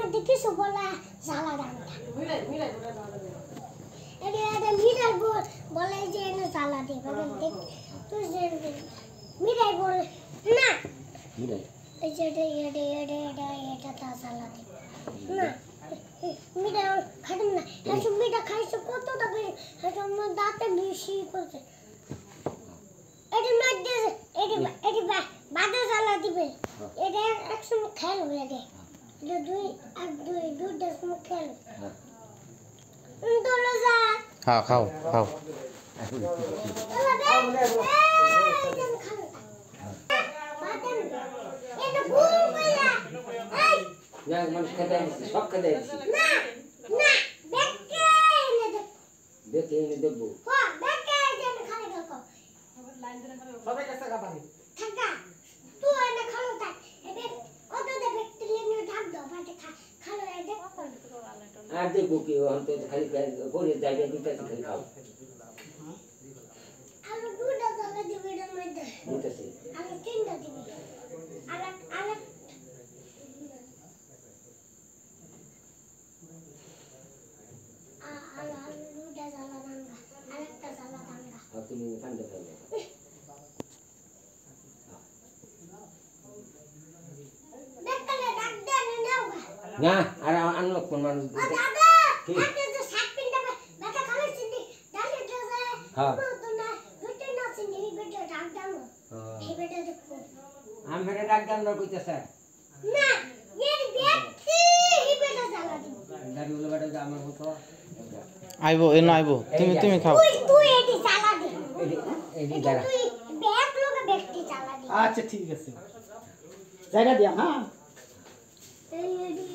মধ্যে কিছু বলা জ্বালা দামটা মিলাই এটা মিলাই বলে যে এনে জ্বালা দে দেখ তুই যে মিলাই বলে না মিলাই এই যে এটা তা জ্বালা দে না মিলাই খাইম না এসব মিঠা খাইছো কতটা বেশি এসব দাঁতে বেশি করছে এটি মধ্যে এটি বাদে জ্বালা দিবে এটা একসময় খেয়াল হয়ে যায় দুইটার সময় খেয়াল দোলে যা হ্যাঁ খাও খাও মানুষ খেতে সব খেতে দেখে এনে দেখবো সবাই কাছে গাবানি থাকা তুই এনে খালো থাক এবে কত দে ব্যক্তি নিয়ে ঢাক দাও বাটে খালো এদে আর দেখবো কি অন্ত খালি পরে যাইবে দিতে খালি খাও আলু দুটা দাও দিবি এর মধ্যে দিতেছে আলু তিনটা দিবি আলু আলু দুটা জ্বালা দাঙ্গা আরেকটা জ্বালা দাঙ্গা তুমি ঠান্ডা খাবে না আর আনলো কোন মানুষ দাদা এটা যে শাক পিন্ডা বাটা খালে চিনি ডালে ড্রেসে হ্যাঁ তো না দুটো না চিনি বেটা ডাক দাও এই বেটা দেখো আমি মেরে ডাক দাম না কইতেছে না এর ব্যক্তি এই বেটা জ্বালা দিব গাড়ি হলো বেটা আমার মতো আইবো এনো আইবো তুমি খাও তুই এটি জ্বালা দে এই যারা তুই ব্যাগ লোকে ব্যক্তি জ্বালা দে আচ্ছা ঠিক আছে জায়গা দিয়া হ্যাঁ এই এটি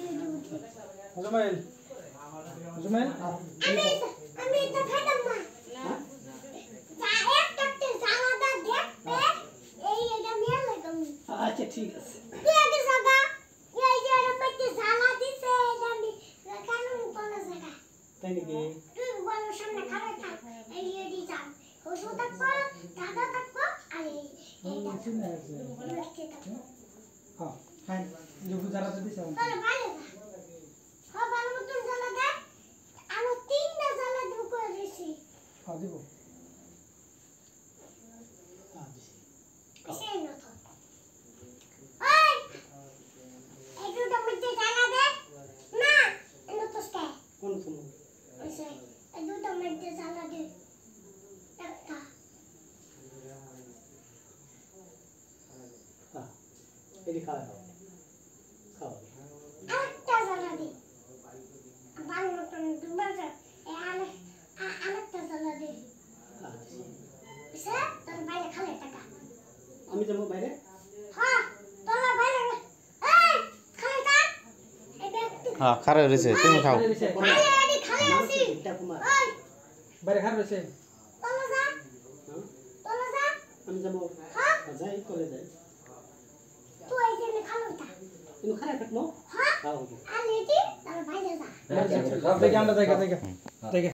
জুমাইল জুমাইল আমি এটা খাইতাম না যা একটা জ্বালা দা দেখতে এই এটা নিয়ে লাগাম আচ্ছা ঠিক আছে তুই আগে জায়গা এই যে এর মধ্যে জ্বালা দিছে এটা আমি কানুন কোন জায়গা তাই নাকি তুই বল সামনে খাবে থাক এই এডি যান ওষুধ থাকবো দাদা থাকবো আর এইটা থাকবো হ্যাঁ হ্যাঁ লোক যারা দিছে তোর ভালো না হ্যাঁ ভালো মতন জ্বালা দে আলো তিনটা জ্বালা দিব করে দিছি হ্যাঁ দিব সেই না তো ওই এই দুটো মধ্যে জ্বালা দে না এনো তো স্টে কোন তুমি ওইসে এই দুটো মধ্যে জ্বালা দে একটা হ্যাঁ এদি খাওয়া খাওয়া আরেকটা জ্বালা দে ভালো মতন দুবার এই আরেকটা জ্বালা দে স্যার তোর বাইরে খালে টাকা আমি যাবো বাইরে হ্যাঁ তোর বাইরে এই খালে টাকা এই ব্যক্তি হ্যাঁ খারাপ হয়েছে তুমি খাও খালে আনি খালে আসি ওই বাইরে খারাপ হয়েছে তোলা যা তোলা যা আমি যাবো হ্যাঁ যাই কলে যাই তুই এই যে খালো টা তুমি খারাপ থাকলো হ্যাঁ খাও আনি দি তোর বাইরে যা আচ্ছা জায়গা